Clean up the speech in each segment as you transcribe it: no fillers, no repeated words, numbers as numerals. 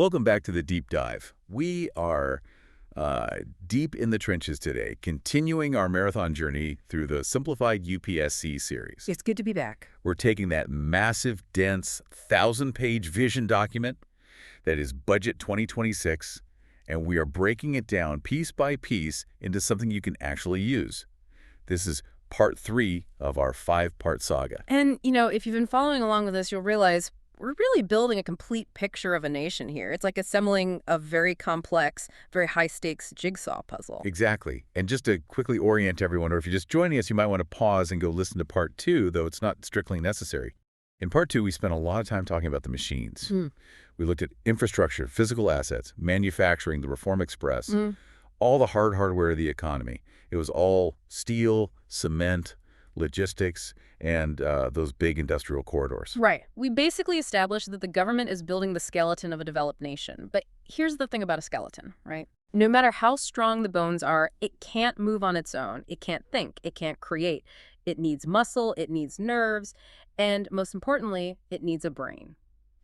Welcome back to the Deep Dive. We are deep in the trenches today, continuing our marathon journey through the Simplified UPSC series. It's good to be back. We're taking that massive, dense, 1,000-page vision document that is Budget 2026, and we are breaking it down piece by piece into something you can actually use. This is part 3 of our 5-part saga. And, if you've been following along with us, you'll realize we're really building a complete picture of a nation here. It's like assembling a very complex, very high-stakes jigsaw puzzle. Exactly. And just to quickly orient everyone, or if you're just joining us, you might want to pause and go listen to part 2, though it's not strictly necessary. In part 2, we spent a lot of time talking about the machines. We looked at infrastructure, physical assets, manufacturing, the Reform Express, all the hardware of the economy. It was all steel, cement, logistics, and those big industrial corridors. Right. We basically established that the government is building the skeleton of a developed nation. But here's the thing about a skeleton, right? No matter how strong the bones are, it can't move on its own. It can't think. It can't create. It needs muscle. It needs nerves. And most importantly, it needs a brain.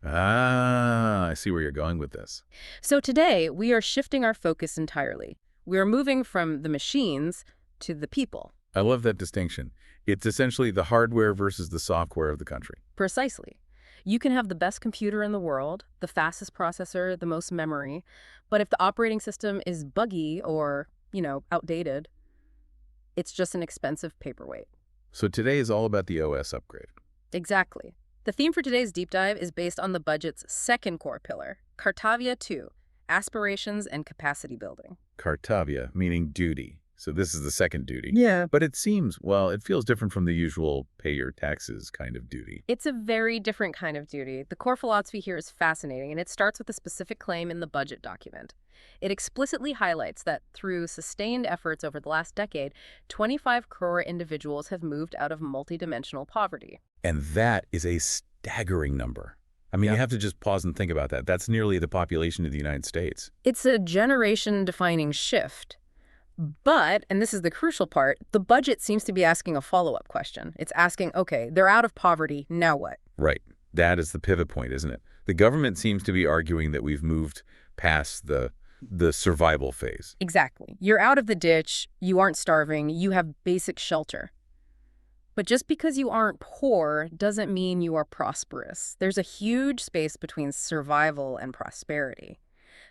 Ah, I see where you're going with this. So today, we are shifting our focus entirely. We are moving from the machines to the people. I love that distinction. It's essentially the hardware versus the software of the country. Precisely. You can have the best computer in the world, the fastest processor, the most memory, but if the operating system is buggy or, outdated, it's just an expensive paperweight. So today is all about the OS upgrade. Exactly. The theme for today's deep dive is based on the budget's second core pillar, Kartavya 2, Aspirations and Capacity Building. Kartavya, meaning duty. So this is the second duty. Yeah. But it feels different from the usual pay your taxes kind of duty. It's a very different kind of duty. The core philosophy here is fascinating, and it starts with a specific claim in the budget document. It explicitly highlights that through sustained efforts over the last decade, 25 crore individuals have moved out of multidimensional poverty. And that is a staggering number. I mean, You have to just pause and think about that. That's nearly the population of the United States. It's a generation-defining shift. But, and this is the crucial part, the budget seems to be asking a follow-up question. It's asking, okay, they're out of poverty, now what? Right. That is the pivot point, isn't it? The government seems to be arguing that we've moved past the survival phase. Exactly. You're out of the ditch, you aren't starving, you have basic shelter. But just because you aren't poor doesn't mean you are prosperous. There's a huge space between survival and prosperity.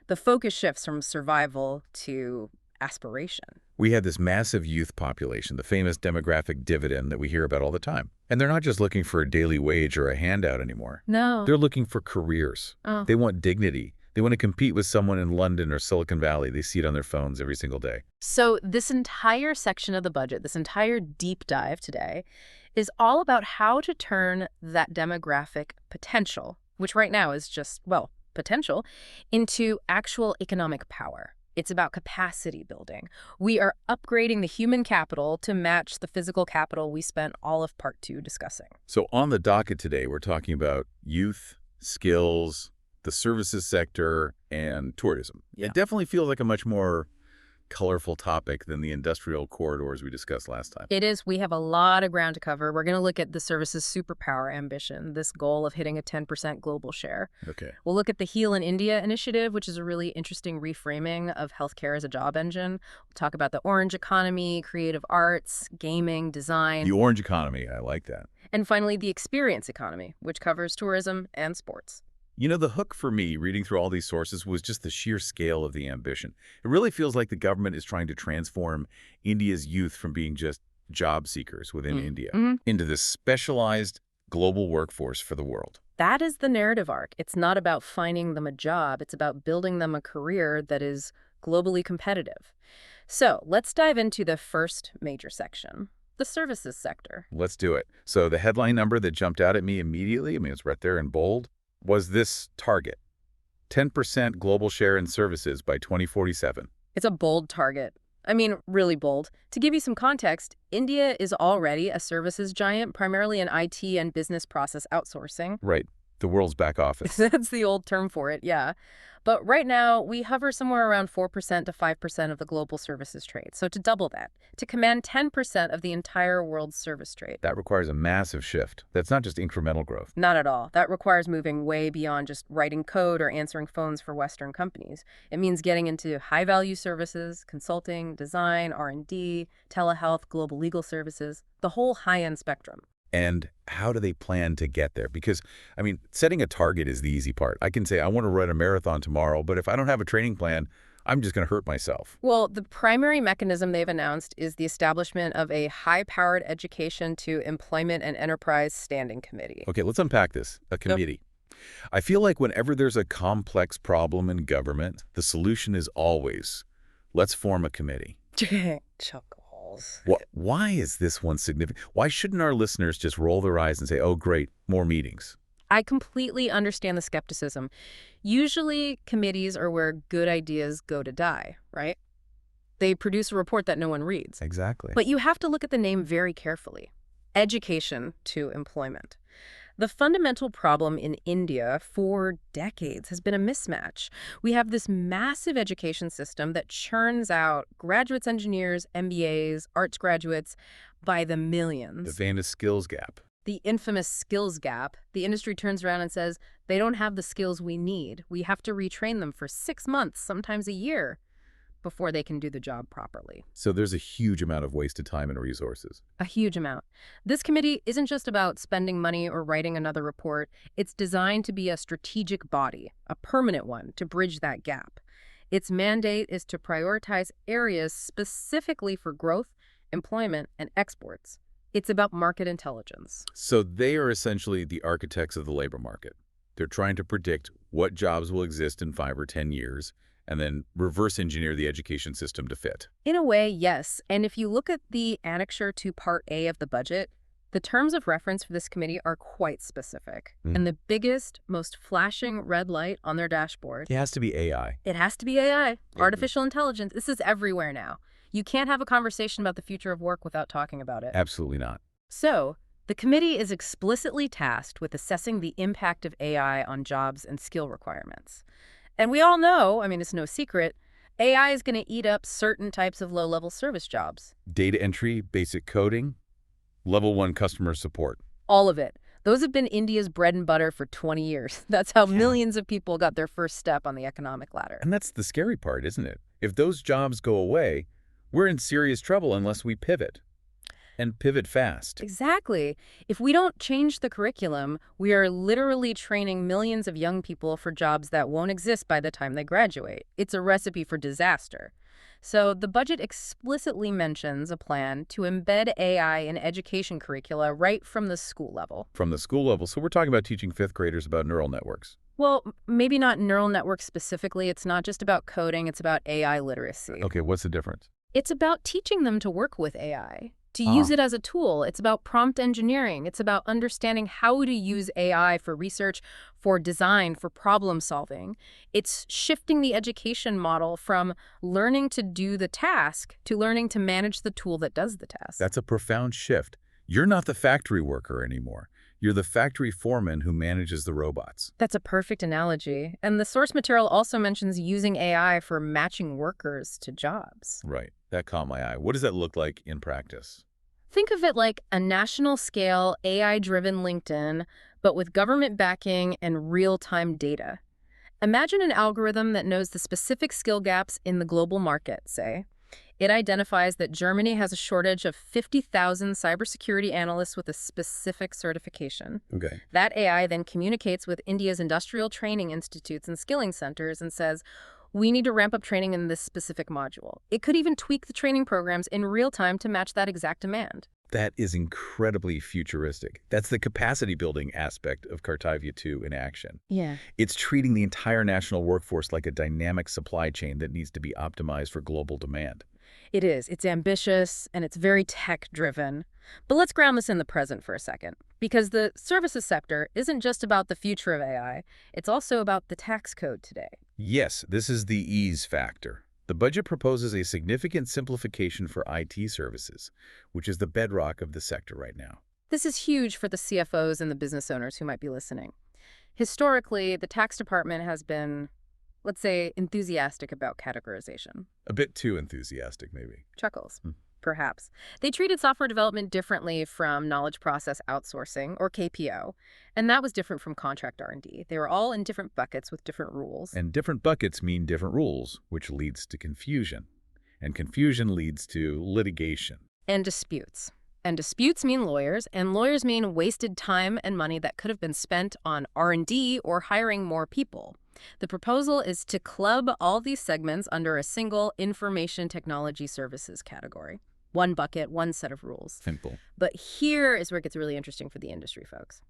The focus shifts from survival to aspiration. We have this massive youth population, the famous demographic dividend that we hear about all the time. And they're not just looking for a daily wage or a handout anymore. No. They're looking for careers. Oh. They want dignity. They want to compete with someone in London or Silicon Valley. They see it on their phones every single day. So this entire section of the budget, this entire deep dive today, is all about how to turn that demographic potential, which right now is just, potential, into actual economic power. It's about capacity building. We are upgrading the human capital to match the physical capital we spent all of part 2 discussing. So on the docket today, we're talking about youth, skills, the services sector, and tourism. Yeah. It definitely feels like a much more colorful topic than the industrial corridors we discussed last time. It is. We have a lot of ground to cover. We're going to look at the services superpower ambition, this goal of hitting a 10% global share. Okay. We'll look at the Heal in India initiative, which is a really interesting reframing of healthcare as a job engine. We'll talk about the orange economy, creative arts, gaming, design. The orange economy, I like that. And finally, the experience economy, which covers tourism and sports. You know, the hook for me reading through all these sources was just the sheer scale of the ambition. It really feels like the government is trying to transform India's youth from being just job seekers within India into this specialized global workforce for the world. That is the narrative arc. It's not about finding them a job. It's about building them a career that is globally competitive. So let's dive into the first major section, the services sector. Let's do it. So the headline number that jumped out at me immediately, it's right there in bold, was this target, 10% global share in services by 2047. It's a bold target. I mean, really bold. To give you some context, India is already a services giant, primarily in IT and business process outsourcing. Right. The world's back office. That's the old term for it, yeah. But right now, we hover somewhere around 4% to 5% of the global services trade. So to double that, to command 10% of the entire world's service trade. That requires a massive shift. That's not just incremental growth. Not at all. That requires moving way beyond just writing code or answering phones for Western companies. It means getting into high-value services, consulting, design, R&D, telehealth, global legal services, the whole high-end spectrum. And how do they plan to get there? Because, I mean, setting a target is the easy part. I can say, I want to run a marathon tomorrow, but if I don't have a training plan, I'm just going to hurt myself. Well, the primary mechanism they've announced is the establishment of a high-powered education to employment and enterprise standing committee. Okay, let's unpack this. A committee. I feel like whenever there's a complex problem in government, the solution is always, let's form a committee. Chuckles. Why is this one significant? Why shouldn't our listeners just roll their eyes and say, oh, great, more meetings? I completely understand the skepticism. Usually, committees are where good ideas go to die, right? They produce a report that no one reads. Exactly. But you have to look at the name very carefully. Education to employment. The fundamental problem in India for decades has been a mismatch. We have this massive education system that churns out graduates, engineers, MBAs, arts graduates by the millions. The famous skills gap. The infamous skills gap. The industry turns around and says, they don't have the skills we need. We have to retrain them for 6 months, sometimes a year, before they can do the job properly. So there's a huge amount of wasted time and resources. A huge amount. This committee isn't just about spending money or writing another report. It's designed to be a strategic body, a permanent one, to bridge that gap. Its mandate is to prioritize areas specifically for growth, employment, and exports. It's about market intelligence. So they are essentially the architects of the labor market. They're trying to predict what jobs will exist in 5 or 10 years, and then reverse engineer the education system to fit. In a way, yes. And if you look at the annexure to Part A of the budget, the terms of reference for this committee are quite specific. And the biggest, most flashing red light on their dashboard... It has to be AI. It has to be AI, artificial intelligence. This is everywhere now. You can't have a conversation about the future of work without talking about it. Absolutely not. So, the committee is explicitly tasked with assessing the impact of AI on jobs and skill requirements. And we all know, I mean, it's no secret, AI is going to eat up certain types of low-level service jobs. Data entry, basic coding, level 1 customer support. All of it. Those have been India's bread and butter for 20 years. That's how millions of people got their first step on the economic ladder. And that's the scary part, isn't it? If those jobs go away, we're in serious trouble unless we pivot. And pivot fast. Exactly. If we don't change the curriculum, we are literally training millions of young people for jobs that won't exist by the time they graduate. It's a recipe for disaster. So the budget explicitly mentions a plan to embed AI in education curricula right from the school level. From the school level. So we're talking about teaching 5th graders about neural networks. Well, maybe not neural networks specifically. It's not just about coding. It's about AI literacy. Okay, what's the difference? It's about teaching them to work with AI. To use it as a tool. It's about prompt engineering. It's about understanding how to use AI for research, for design, for problem solving. It's shifting the education model from learning to do the task to learning to manage the tool that does the task. That's a profound shift. You're not the factory worker anymore. You're the factory foreman who manages the robots. That's a perfect analogy. And the source material also mentions using AI for matching workers to jobs. Right. That caught my eye. What does that look like in practice? Think of it like a national-scale, AI-driven LinkedIn, but with government backing and real-time data. Imagine an algorithm that knows the specific skill gaps in the global market, say. It identifies that Germany has a shortage of 50,000 cybersecurity analysts with a specific certification. Okay. That AI then communicates with India's industrial training institutes and skilling centers and says, we need to ramp up training in this specific module. It could even tweak the training programs in real time to match that exact demand. That is incredibly futuristic. That's the capacity building aspect of Kartavya 2 in action. Yeah. It's treating the entire national workforce like a dynamic supply chain that needs to be optimized for global demand. It is. It's ambitious and it's very tech-driven. But let's ground this in the present for a second, because the services sector isn't just about the future of AI. It's also about the tax code today. Yes, this is the ease factor. The budget proposes a significant simplification for IT services, which is the bedrock of the sector right now. This is huge for the CFOs and the business owners who might be listening. Historically, the tax department has been, let's say, enthusiastic about categorization. A bit too enthusiastic, maybe. Chuckles, perhaps. They treated software development differently from knowledge process outsourcing, or KPO, and that was different from contract R&D. They were all in different buckets with different rules. And different buckets mean different rules, which leads to confusion. And confusion leads to litigation. And disputes. And disputes mean lawyers, and lawyers mean wasted time and money that could have been spent on R&D or hiring more people. The proposal is to club all these segments under a single information technology services category. One bucket, one set of rules. Simple. But here is where it gets really interesting for the industry folks.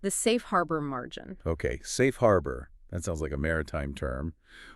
The safe harbor margin. Okay, safe harbor. That sounds like a maritime term.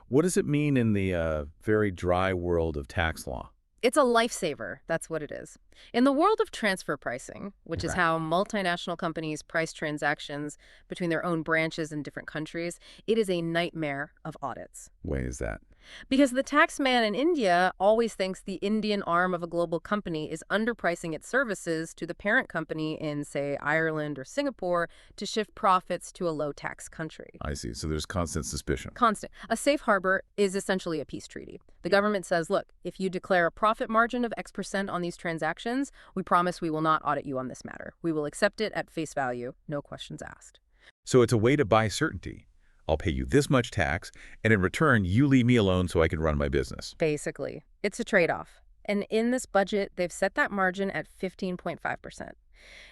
What does it mean in the very dry world of tax law? It's a lifesaver. That's what it is. In the world of transfer pricing, which is how multinational companies price transactions between their own branches in different countries, it is a nightmare of audits. Why is that? Because the tax man in India always thinks the Indian arm of a global company is underpricing its services to the parent company in, say, Ireland or Singapore to shift profits to a low-tax country. I see. So there's constant suspicion. Constant. A safe harbor is essentially a peace treaty. The government says, look, if you declare a profit margin of X% on these transactions, we promise we will not audit you on this matter. We will accept it at face value, no questions asked. So it's a way to buy certainty. I'll pay you this much tax, and in return, you leave me alone so I can run my business. Basically. It's a trade-off. And in this budget, they've set that margin at 15.5%.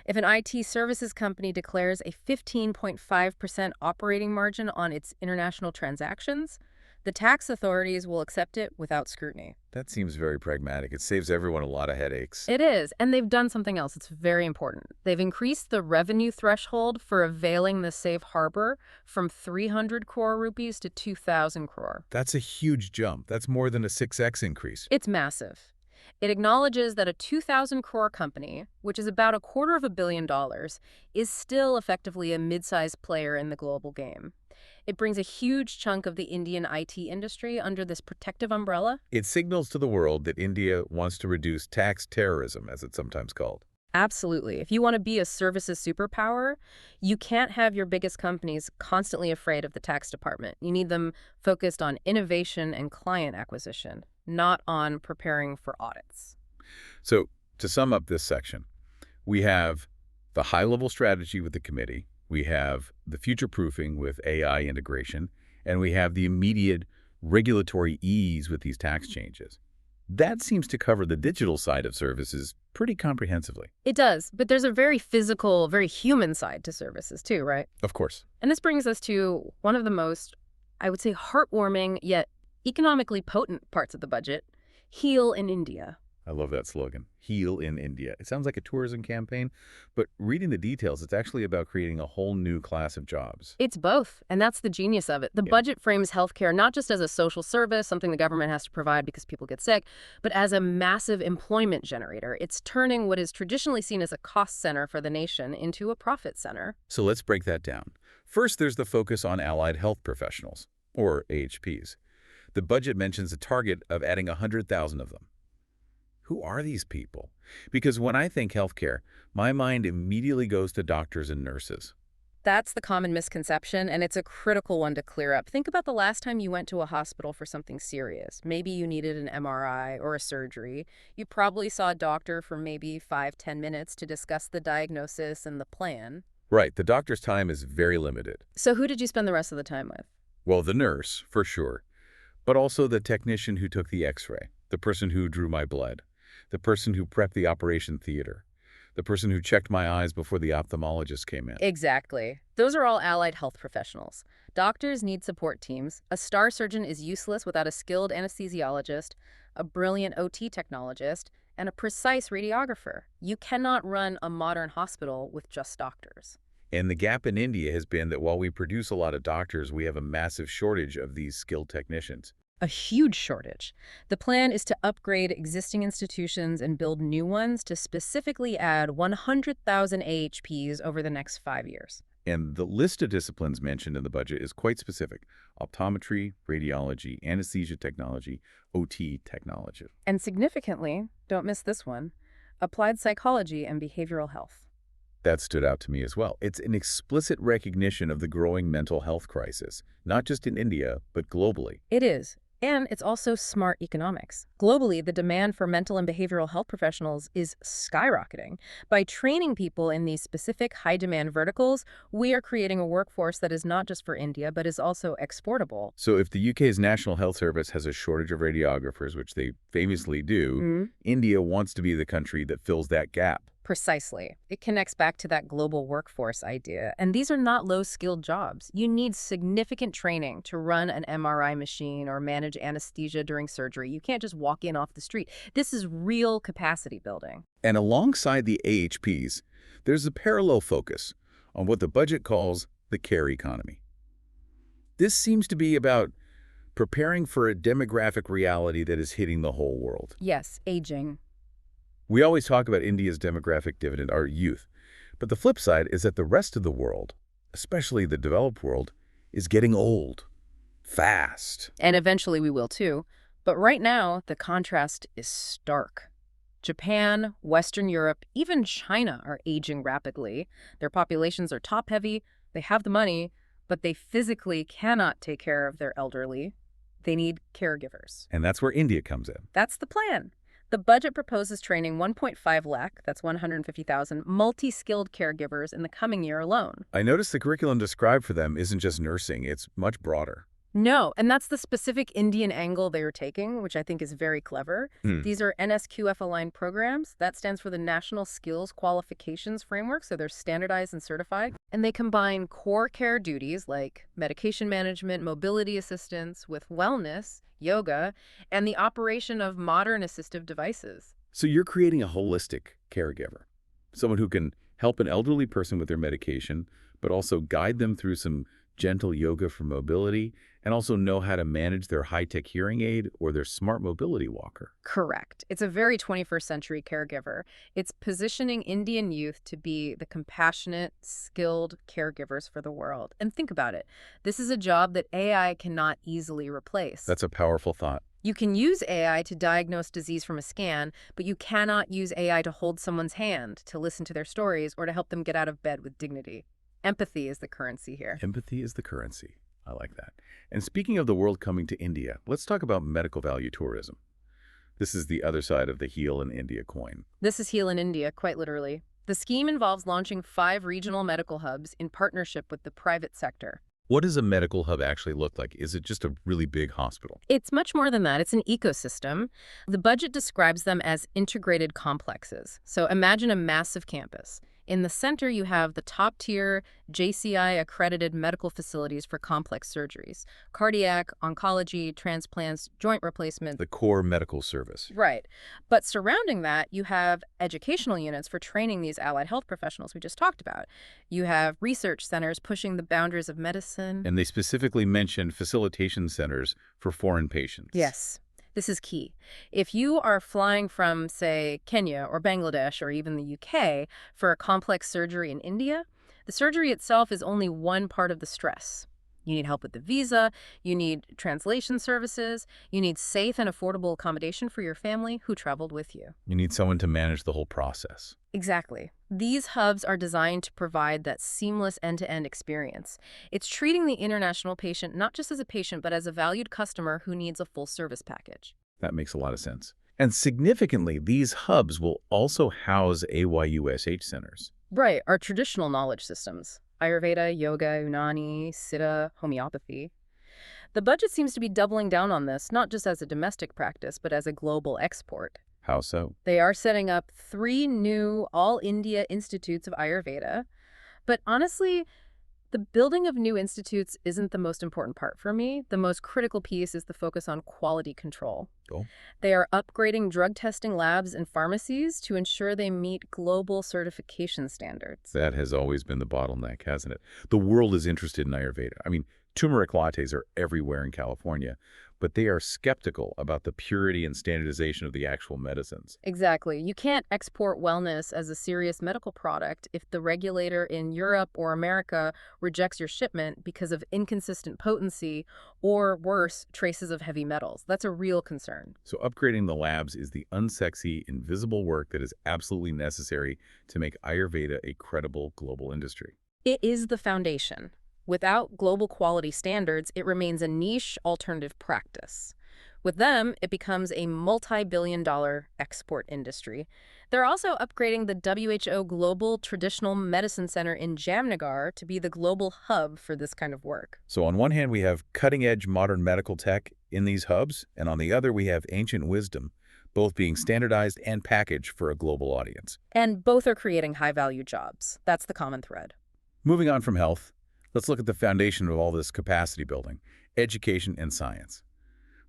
If an IT services company declares a 15.5% operating margin on its international transactions, the tax authorities will accept it without scrutiny. That seems very pragmatic. It saves everyone a lot of headaches. It is, and they've done something else. It's very important. They've increased the revenue threshold for availing the safe harbor from 300 crore rupees to 2,000 crore. That's a huge jump. That's more than a 6x increase. It's massive. It acknowledges that a 2,000 crore company, which is about $250 million, is still effectively a mid-sized player in the global game. It brings a huge chunk of the Indian IT industry under this protective umbrella. It signals to the world that India wants to reduce tax terrorism, as it's sometimes called. Absolutely. If you want to be a services superpower, you can't have your biggest companies constantly afraid of the tax department. You need them focused on innovation and client acquisition, not on preparing for audits. So, to sum up this section, we have the high-level strategy with the committee, we have the future-proofing with AI integration, and we have the immediate regulatory ease with these tax changes. That seems to cover the digital side of services pretty comprehensively. It does, but there's a very physical, very human side to services too, right? Of course. And this brings us to one of the most, I would say, heartwarming yet economically potent parts of the budget, Heal in India. I love that slogan, Heal in India. It sounds like a tourism campaign, but reading the details, it's actually about creating a whole new class of jobs. It's both, and that's the genius of it. The budget frames healthcare not just as a social service, something the government has to provide because people get sick, but as a massive employment generator. It's turning what is traditionally seen as a cost center for the nation into a profit center. So let's break that down. First, there's the focus on allied health professionals, or AHPs. The budget mentions a target of adding 100,000 of them. Who are these people? Because when I think healthcare, my mind immediately goes to doctors and nurses. That's the common misconception, and it's a critical one to clear up. Think about the last time you went to a hospital for something serious. Maybe you needed an MRI or a surgery. You probably saw a doctor for maybe 5-10 minutes to discuss the diagnosis and the plan. Right, the doctor's time is very limited. So who did you spend the rest of the time with? Well, the nurse, for sure, but also the technician who took the x-ray, the person who drew my blood, the person who prepped the operation theater, the person who checked my eyes before the ophthalmologist came in. Exactly. Those are all allied health professionals. Doctors need support teams. A star surgeon is useless without a skilled anesthesiologist, a brilliant OT technologist, and a precise radiographer. You cannot run a modern hospital with just doctors. And the gap in India has been that while we produce a lot of doctors, we have a massive shortage of these skilled technicians. A huge shortage. The plan is to upgrade existing institutions and build new ones to specifically add 100,000 AHPs over the next 5 years. And the list of disciplines mentioned in the budget is quite specific. Optometry, radiology, anesthesia technology, OT technology. And significantly, don't miss this one, applied psychology and behavioral health. That stood out to me as well. It's an explicit recognition of the growing mental health crisis, not just in India, but globally. It is. And it's also smart economics. Globally, the demand for mental and behavioral health professionals is skyrocketing. By training people in these specific high-demand verticals, we are creating a workforce that is not just for India, but is also exportable. So if the UK's National Health Service has a shortage of radiographers, which they famously do, India wants to be the country that fills that gap. Precisely. It connects back to that global workforce idea. And these are not low-skilled jobs. You need significant training to run an MRI machine or manage anesthesia during surgery. You can't just walk in off the street. This is real capacity building. And alongside the AHPs, there's a parallel focus on what the budget calls the care economy. This seems to be about preparing for a demographic reality that is hitting the whole world. Yes, aging. We always talk about India's demographic dividend, our youth. But the flip side is that the rest of the world, especially the developed world, is getting old. Fast. And eventually we will too. But right now, the contrast is stark. Japan, Western Europe, even China are aging rapidly. Their populations are top-heavy, they have the money, but they physically cannot take care of their elderly. They need caregivers. And that's where India comes in. That's the plan. The budget proposes training 1.5 lakh, that's 150,000, multi-skilled caregivers in the coming year alone. I noticed the curriculum described for them isn't just nursing, it's much broader. No, and that's the specific Indian angle they are taking, which I think is very clever. These are NSQF-aligned programs. That stands for the National Skills Qualifications Framework, so they're standardized and certified. And they combine core care duties like medication management, mobility assistance with wellness, yoga, and the operation of modern assistive devices. So you're creating a holistic caregiver, someone who can help an elderly person with their medication, but also guide them through some gentle yoga for mobility, and also know how to manage their high-tech hearing aid or their smart mobility walker. Correct. It's a very 21st century caregiver. It's positioning Indian youth to be the compassionate, skilled caregivers for the world. And think about it. This is a job that AI cannot easily replace. That's a powerful thought. You can use AI to diagnose disease from a scan, but you cannot use AI to hold someone's hand, to listen to their stories, or to help them get out of bed with dignity. Empathy is the currency here. Empathy is the currency. I like that. And speaking of the world coming to India, let's talk about medical value tourism. This is the other side of the Heal in India coin. This is Heal in India, quite literally. The scheme involves launching 5 regional medical hubs in partnership with the private sector. What does a medical hub actually look like? Is it just a really big hospital? It's much more than that. It's an ecosystem. The budget describes them as integrated complexes. So imagine a massive campus. In the center, you have the top-tier JCI-accredited medical facilities for complex surgeries, cardiac, oncology, transplants, joint replacement. The core medical service. Right. But surrounding that, you have educational units for training these allied health professionals we just talked about. You have research centers pushing the boundaries of medicine. And they specifically mentioned facilitation centers for foreign patients. Yes. This is key. If you are flying from, say, Kenya or Bangladesh or even the UK for a complex surgery in India, the surgery itself is only one part of the stress. You need help with the visa, you need translation services, you need safe and affordable accommodation for your family who traveled with you. You need someone to manage the whole process. Exactly. These hubs are designed to provide that seamless end-to-end experience. It's treating the international patient not just as a patient, but as a valued customer who needs a full service package. That makes a lot of sense. And significantly, these hubs will also house AYUSH centers. Right, our traditional knowledge systems. Ayurveda, yoga, Unani, Siddha, homeopathy. The budget seems to be doubling down on this, not just as a domestic practice, but as a global export. How so? They are setting up 3 new all-India institutes of Ayurveda. But honestly, the building of new institutes isn't the most important part for me. The most critical piece is the focus on quality control. Oh. They are upgrading drug testing labs and pharmacies to ensure they meet global certification standards. That has always been the bottleneck, hasn't it? The world is interested in Ayurveda. I mean, Turmeric lattes are everywhere in California, but they are skeptical about the purity and standardization of the actual medicines. Exactly. You can't export wellness as a serious medical product if the regulator in Europe or America rejects your shipment because of inconsistent potency or, worse, traces of heavy metals. That's a real concern. So upgrading the labs is the unsexy, invisible work that is absolutely necessary to make Ayurveda a credible global industry. It is the foundation. Without global quality standards, it remains a niche alternative practice. With them, it becomes a multi-billion-dollar export industry. They're also upgrading the WHO Global Traditional Medicine Center in Jamnagar to be the global hub for this kind of work. So on one hand, we have cutting-edge modern medical tech in these hubs, and on the other, we have ancient wisdom, both being standardized and packaged for a global audience. And both are creating high-value jobs. That's the common thread. Moving on from health, let's look at the foundation of all this capacity building, education and science.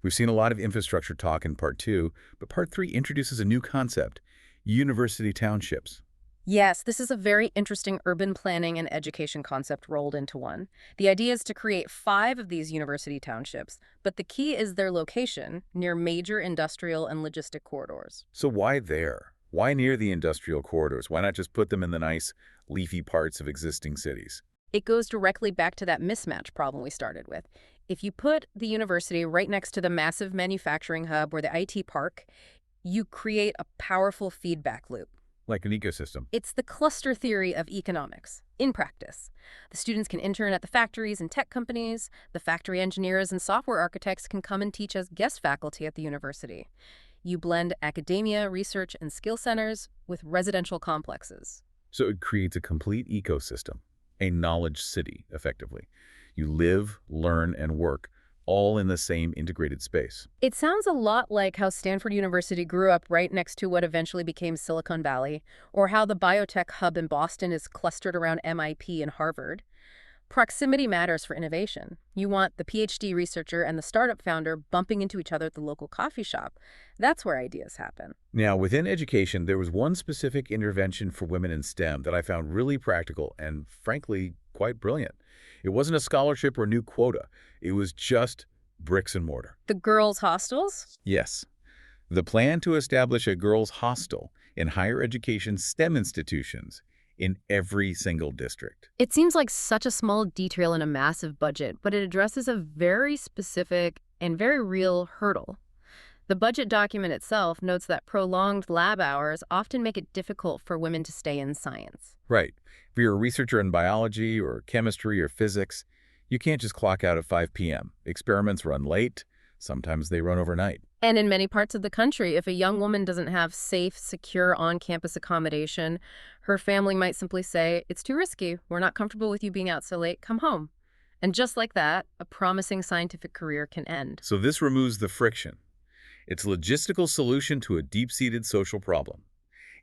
We've seen a lot of infrastructure talk in Part 2, but Part 3 introduces a new concept, university townships. Yes, this is a very interesting urban planning and education concept rolled into one. The idea is to create 5 of these university townships, but the key is their location near major industrial and logistic corridors. So why there? Why near the industrial corridors? Why not just put them in the nice, leafy parts of existing cities? It goes directly back to that mismatch problem we started with. If you put the university right next to the massive manufacturing hub or the IT park, you create a powerful feedback loop. Like an ecosystem. It's the cluster theory of economics, in practice. The students can intern at the factories and tech companies. The factory engineers and software architects can come and teach as guest faculty at the university. You blend academia, research, and skill centers with residential complexes. So it creates a complete ecosystem, a knowledge city, effectively. You live, learn, and work all in the same integrated space. It sounds a lot like how Stanford University grew up right next to what eventually became Silicon Valley, or how the biotech hub in Boston is clustered around MIT and Harvard. Proximity matters for innovation. You want the PhD researcher and the startup founder bumping into each other at the local coffee shop. That's where ideas happen. Now, within education, there was one specific intervention for women in STEM that I found really practical and, frankly, quite brilliant. It wasn't a scholarship or new quota. It was just bricks and mortar. The girls' hostels? Yes. The plan to establish a girls' hostel in higher education STEM institutions in every single district. It seems like such a small detail in a massive budget, but it addresses a very specific and very real hurdle. The budget document itself notes that prolonged lab hours often make it difficult for women to stay in science. Right. If you're a researcher in biology or chemistry or physics, you can't just clock out at 5 p.m. Experiments run late. Sometimes they run overnight. And in many parts of the country, if a young woman doesn't have safe, secure on-campus accommodation, her family might simply say, "It's too risky. We're not comfortable with you being out so late. Come home." And just like that, a promising scientific career can end. So this removes the friction. It's a logistical solution to a deep-seated social problem.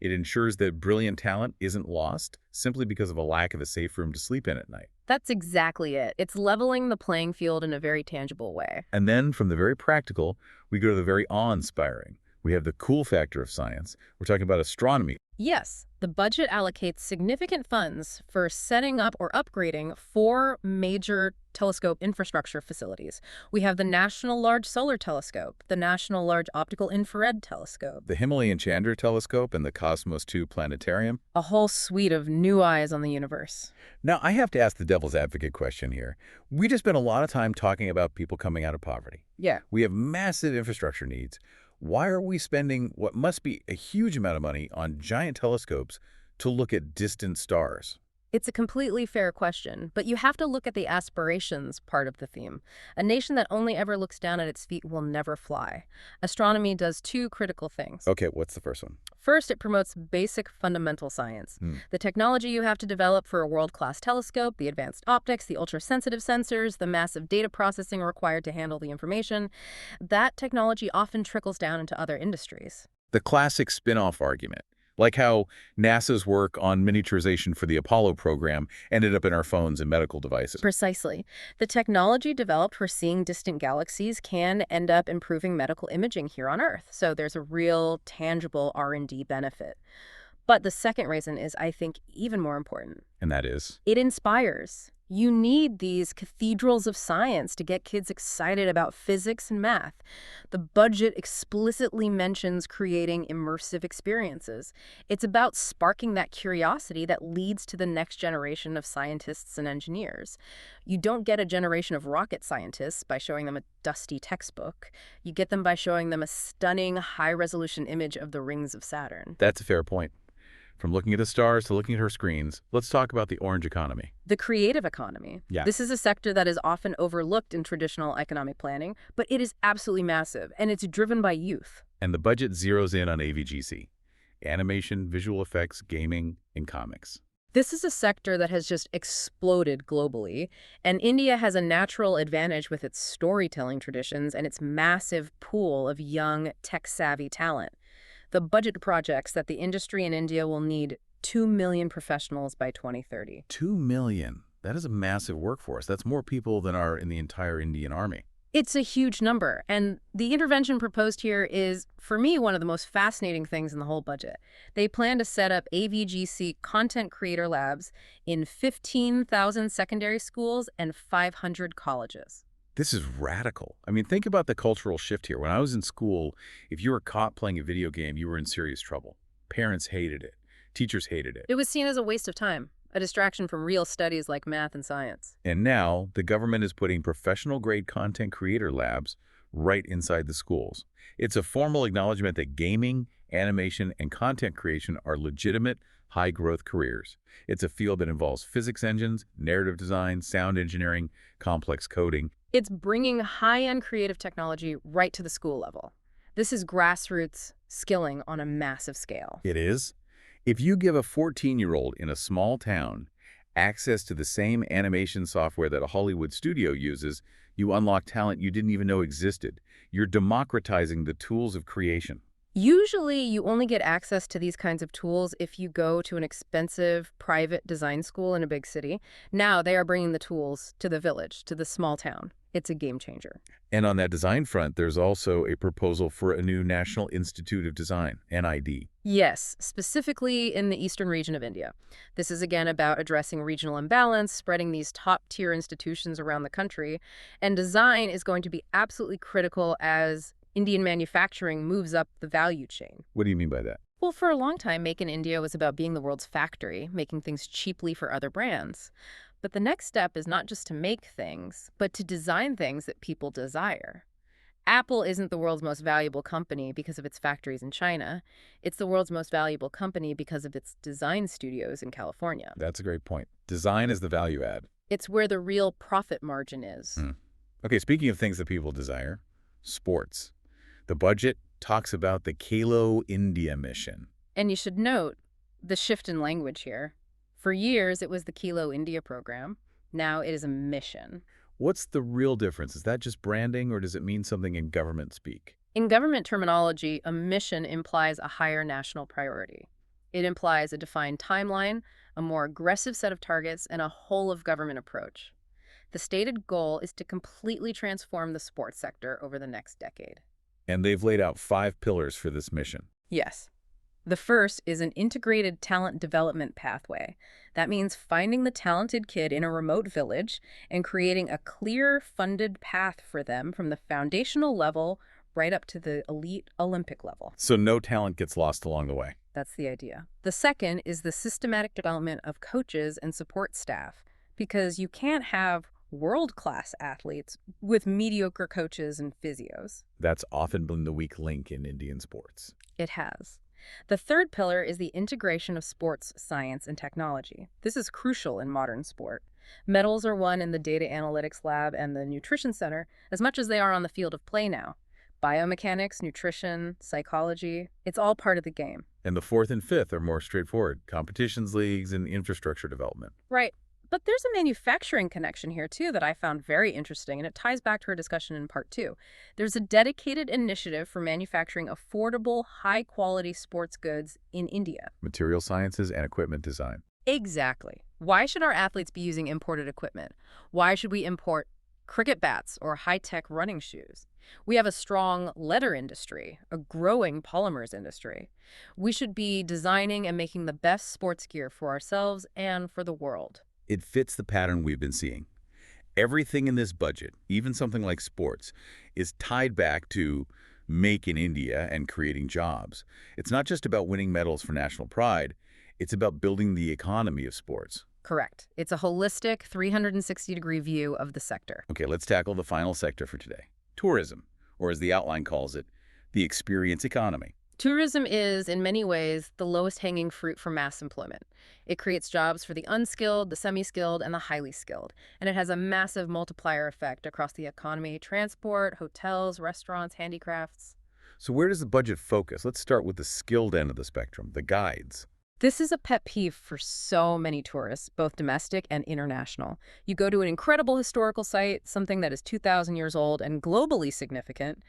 It ensures that brilliant talent isn't lost simply because of a lack of a safe room to sleep in at night. That's exactly it. It's leveling the playing field in a very tangible way. And then from the very practical, we go to the very awe-inspiring. We have the cool factor of science. We're talking about astronomy. Yes, the budget allocates significant funds for setting up or upgrading 4 major telescope infrastructure facilities. We have the National Large Solar Telescope, the National Large Optical Infrared Telescope, The Himalayan Chandra Telescope and the Cosmos 2 Planetarium. a whole suite of new eyes on the universe. Now, I have to ask the devil's advocate question here. We just spent a lot of time talking about people coming out of poverty. Yeah. We have massive infrastructure needs. Why are we spending what must be a huge amount of money on giant telescopes to look at distant stars? It's a completely fair question, but you have to look at the aspirations part of the theme. A nation that only ever looks down at its feet will never fly. Astronomy does 2 critical things. Okay, what's the first one? First, it promotes basic fundamental science. The technology you have to develop for a world-class telescope, the advanced optics, the ultra-sensitive sensors, the massive data processing required to handle the information, that technology often trickles down into other industries. The classic spin-off argument. Like how NASA's work on miniaturization for the Apollo program ended up in our phones and medical devices. Precisely. The technology developed for seeing distant galaxies can end up improving medical imaging here on Earth. So there's a real, tangible R&D benefit. But the second reason is, I think, even more important. And that is? It inspires. You need these cathedrals of science to get kids excited about physics and math. The budget explicitly mentions creating immersive experiences. It's about sparking that curiosity that leads to the next generation of scientists and engineers. You don't get a generation of rocket scientists by showing them a dusty textbook. You get them by showing them a stunning, high-resolution image of the rings of Saturn. That's a fair point. From looking at the stars to looking at her screens, let's talk about the orange economy. The creative economy. Yeah. This is a sector that is often overlooked in traditional economic planning, but it is absolutely massive, and it's driven by youth. And the budget zeroes in on AVGC, animation, visual effects, gaming, and comics. This is a sector that has just exploded globally, and India has a natural advantage with its storytelling traditions and its massive pool of young, tech-savvy talent. The budget projects that the industry in India will need 2 million professionals by 2030. 2 million. That is a massive workforce. That's more people than are in the entire Indian army. It's a huge number, and the intervention proposed here is, for me, one of the most fascinating things in the whole budget. They plan to set up AVGC content creator labs in 15,000 secondary schools and 500 colleges. This is radical. I mean, think about the cultural shift here. When I was in school, if you were caught playing a video game, you were in serious trouble. Parents hated it. Teachers hated it. It was seen as a waste of time, a distraction from real studies like math and science. And now, the government is putting professional-grade content creator labs right inside the schools. It's a formal acknowledgement that gaming, animation, and content creation are legitimate, high-growth careers. It's a field that involves physics engines, narrative design, sound engineering, complex coding. It's bringing high-end creative technology right to the school level. This is grassroots skilling on a massive scale. It is. If you give a 14-year-old in a small town access to the same animation software that a Hollywood studio uses, you unlock talent you didn't even know existed. You're democratizing the tools of creation. Usually, you only get access to these kinds of tools if you go to an expensive private design school in a big city. Now they are bringing the tools to the village, to the small town. It's a game changer. And on that design front, there's also a proposal for a new National Institute of Design, NID. Yes, specifically in the eastern region of India. This is again about addressing regional imbalance, spreading these top-tier institutions around the country, and design is going to be absolutely critical as Indian manufacturing moves up the value chain. What do you mean by that? Well, for a long time, Make in India was about being the world's factory, making things cheaply for other brands. But the next step is not just to make things, but to design things that people desire. Apple isn't the world's most valuable company because of its factories in China. It's the world's most valuable company because of its design studios in California. That's a great point. Design is the value add. It's where the real profit margin is. Okay, speaking of things that people desire, sports. The budget talks about the Khel India mission. And you should note the shift in language here. For years, it was the Khel India program. Now it is a mission. What's the real difference? Is that just branding, or does it mean something in government speak? In government terminology, a mission implies a higher national priority. It implies a defined timeline, a more aggressive set of targets, and a whole-of-government approach. The stated goal is to completely transform the sports sector over the next decade. And they've laid out 5 pillars for this mission. Yes. The first is an integrated talent development pathway. That means finding the talented kid in a remote village and creating a clear, funded path for them from the foundational level right up to the elite Olympic level. So no talent gets lost along the way. That's the idea. The second is the systematic development of coaches and support staff, because you can't have world-class athletes with mediocre coaches and physios. That's often been the weak link in Indian sports. It has. The third pillar is the integration of sports science and technology. This is crucial in modern sport. Medals are won in the data analytics lab and the nutrition center as much as they are on the field of play now. Biomechanics, nutrition, psychology, it's all part of the game. And the fourth and fifth are more straightforward. Competitions leagues and infrastructure development. Right. But there's a manufacturing connection here, too, that I found very interesting, and it ties back to our discussion in part 2. There's a dedicated initiative for manufacturing affordable, high-quality sports goods in India. Material sciences and equipment design. Exactly. Why should our athletes be using imported equipment? Why should we import cricket bats or high-tech running shoes? We have a strong leather industry, a growing polymers industry. We should be designing and making the best sports gear for ourselves and for the world. It fits the pattern we've been seeing. Everything in this budget, even something like sports, is tied back to make in India and creating jobs. It's not just about winning medals for national pride. It's about building the economy of sports. Correct. It's a holistic 360-degree view of the sector. Okay, let's tackle the final sector for today. Tourism, or as the outline calls it, the experience economy. Tourism is, in many ways, the lowest-hanging fruit for mass employment. It creates jobs for the unskilled, the semi-skilled, and the highly skilled. And it has a massive multiplier effect across the economy: transport, hotels, restaurants, handicrafts. So where does the budget focus? Let's start with the skilled end of the spectrum, the guides. This is a pet peeve for so many tourists, both domestic and international. You go to an incredible historical site, something that is 2,000 years old and globally significant,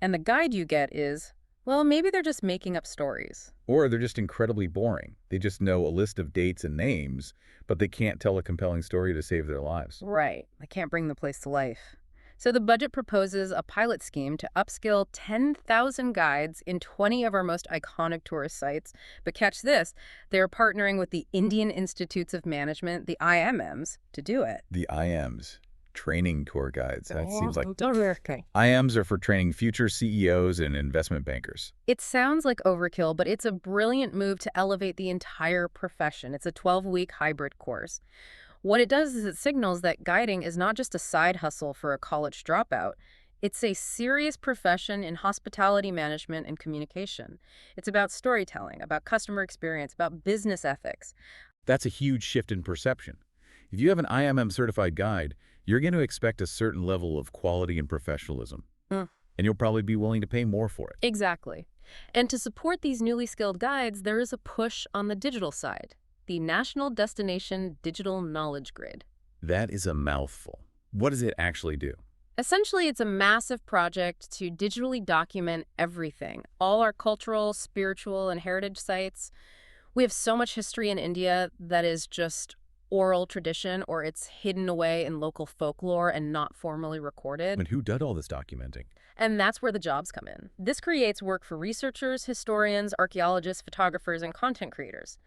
and the guide you get is, well, maybe they're just making up stories. Or they're just incredibly boring. They just know a list of dates and names, but they can't tell a compelling story to save their lives. Right. They can't bring the place to life. So the budget proposes a pilot scheme to upskill 10,000 guides in 20 of our most iconic tourist sites. But catch this, they're partnering with the Indian Institutes of Management, the IMMs, to do it. The IMs, training tour guides. That seems like... Okay. IMs are for training future CEOs and investment bankers. It sounds like overkill, but it's a brilliant move to elevate the entire profession. It's a 12-week hybrid course. What it does is it signals that guiding is not just a side hustle for a college dropout. It's a serious profession in hospitality management and communication. It's about storytelling, about customer experience, about business ethics. That's a huge shift in perception. If you have an IMM-certified guide, you're going to expect a certain level of quality and professionalism. And you'll probably be willing to pay more for it. Exactly. And to support these newly skilled guides, there is a push on the digital side. The National Destination Digital Knowledge Grid. That is a mouthful. What does it actually do? Essentially, it's a massive project to digitally document everything, all our cultural, spiritual, and heritage sites. We have so much history in India that is just oral tradition, or it's hidden away in local folklore and not formally recorded. And who did all this documenting? And that's where the jobs come in. This creates work for researchers, historians, archaeologists, photographers, and content creators.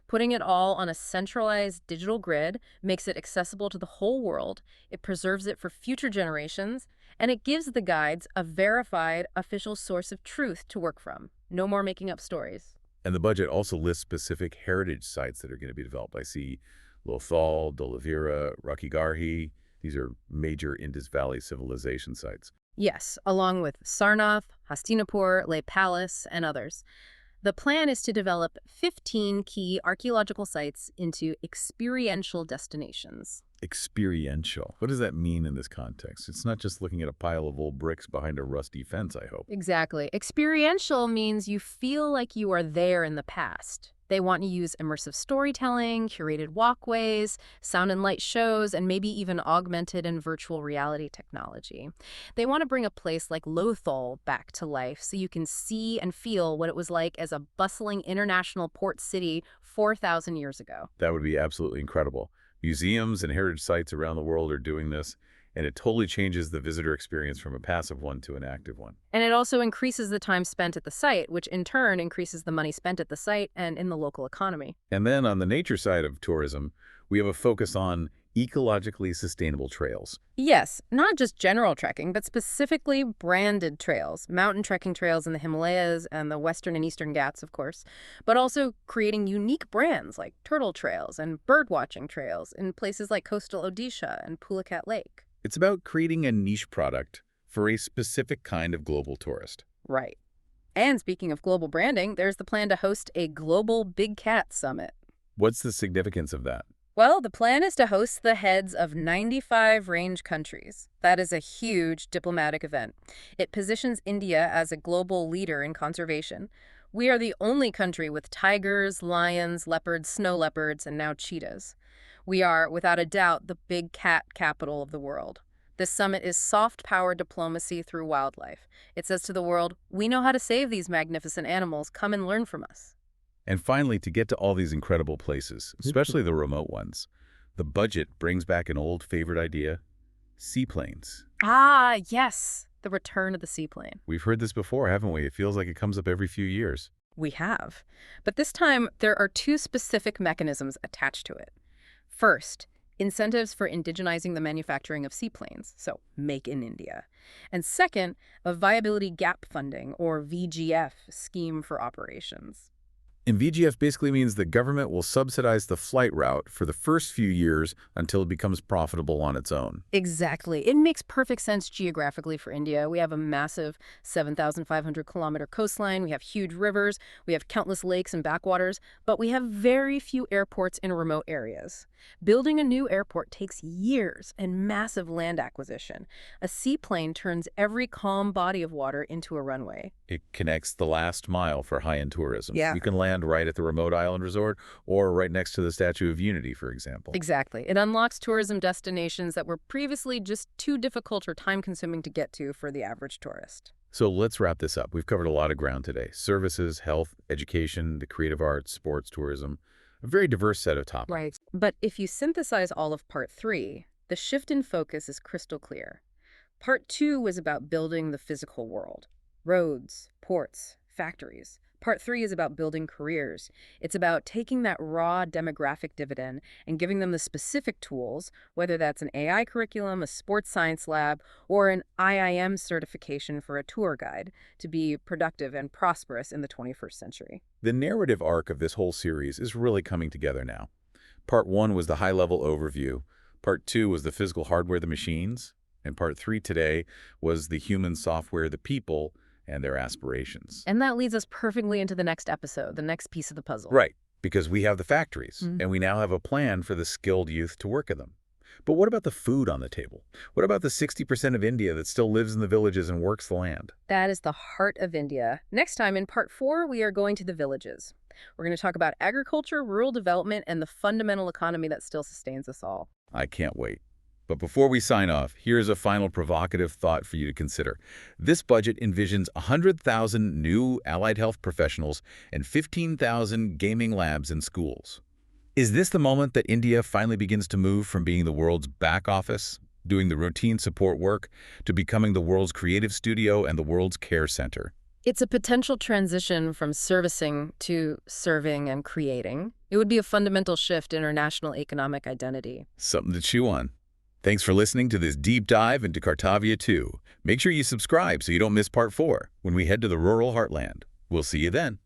Putting it all on a centralized digital grid makes it accessible to the whole world, it preserves it for future generations, and it gives the guides a verified official source of truth to work from. No more making up stories. And the budget also lists specific heritage sites that are going to be developed. I see Lothal, Dholavira, Rakhigarhi. These are major Indus Valley civilization sites. Yes, along with Sarnath, Hastinapur, Leh Palace, and others. The plan is to develop 15 key archaeological sites into experiential destinations. Experiential. What does that mean in this context? It's not just looking at a pile of old bricks behind a rusty fence, I hope. Exactly. Experiential means you feel like you are there in the past. They want to use immersive storytelling, curated walkways, sound and light shows, and maybe even augmented and virtual reality technology. They want to bring a place like Lothal back to life so you can see and feel what it was like as a bustling international port city 4,000 years ago. That would be absolutely incredible. Museums and heritage sites around the world are doing this, and it totally changes the visitor experience from a passive one to an active one. And it also increases the time spent at the site, which in turn increases the money spent at the site and in the local economy. And then on the nature side of tourism, we have a focus on ecologically sustainable trails. Yes, not just general trekking, but specifically branded trails, mountain trekking trails in the Himalayas and the Western and Eastern Ghats, of course, but also creating unique brands like turtle trails and birdwatching trails in places like coastal Odisha and Pulakat Lake. It's about creating a niche product for a specific kind of global tourist. Right. And speaking of global branding, there's the plan to host a global Big Cat Summit. What's the significance of that? Well, the plan is to host the heads of 95 range countries. That is a huge diplomatic event. It positions India as a global leader in conservation. We are the only country with tigers, lions, leopards, snow leopards, and now cheetahs. We are, without a doubt, the big cat capital of the world. This summit is soft power diplomacy through wildlife. It says to the world, we know how to save these magnificent animals. Come and learn from us. And finally, to get to all these incredible places, especially the remote ones, the budget brings back an old favorite idea: seaplanes. Ah, yes, the return of the seaplane. We've heard this before, haven't we? It feels like it comes up every few years. We have. But this time, there are two specific mechanisms attached to it. First, incentives for indigenizing the manufacturing of seaplanes, so make in India. And second, a viability gap funding, or VGF, scheme for operations. And VGF basically means the government will subsidize the flight route for the first few years until it becomes profitable on its own. Exactly. It makes perfect sense geographically for India. We have a massive 7,500-kilometer coastline. We have huge rivers. We have countless lakes and backwaters. But we have very few airports in remote areas. Building a new airport takes years and massive land acquisition. A seaplane turns every calm body of water into a runway. It connects the last mile for high-end tourism. Yeah. You can land right at the remote island resort or right next to the Statue of Unity, for example. Exactly. It unlocks tourism destinations that were previously just too difficult or time-consuming to get to for the average tourist. So let's wrap this up. We've covered a lot of ground today. Services, health, education, the creative arts, sports, tourism. A very diverse set of topics. Right. But if you synthesize all of Part 3, the shift in focus is crystal clear. Part 2 was about building the physical world. Roads, ports, factories. Part 3 is about building careers. It's about taking that raw demographic dividend and giving them the specific tools, whether that's an AI curriculum, a sports science lab, or an IIM certification for a tour guide, to be productive and prosperous in the 21st century. The narrative arc of this whole series is really coming together now. Part 1 was the high-level overview. Part 2 was the physical hardware, the machines. And Part 3 today was the human software, the people, and their aspirations. And that leads us perfectly into the next episode, the next piece of the puzzle. Right, because we have the factories, and we now have a plan for the skilled youth to work in them. But what about the food on the table? What about the 60% of India that still lives in the villages and works the land? That is the heart of India. Next time, in Part 4, we are going to the villages. We're going to talk about agriculture, rural development, and the fundamental economy that still sustains us all. I can't wait. But before we sign off, here's a final provocative thought for you to consider. This budget envisions 100,000 new allied health professionals and 15,000 gaming labs in schools. Is this the moment that India finally begins to move from being the world's back office, doing the routine support work, to becoming the world's creative studio and the world's care center? It's a potential transition from servicing to serving and creating. It would be a fundamental shift in our national economic identity. Something to chew on. Thanks for listening to this deep dive into Kartavya 2. Make sure you subscribe so you don't miss Part 4 when we head to the rural heartland. We'll see you then.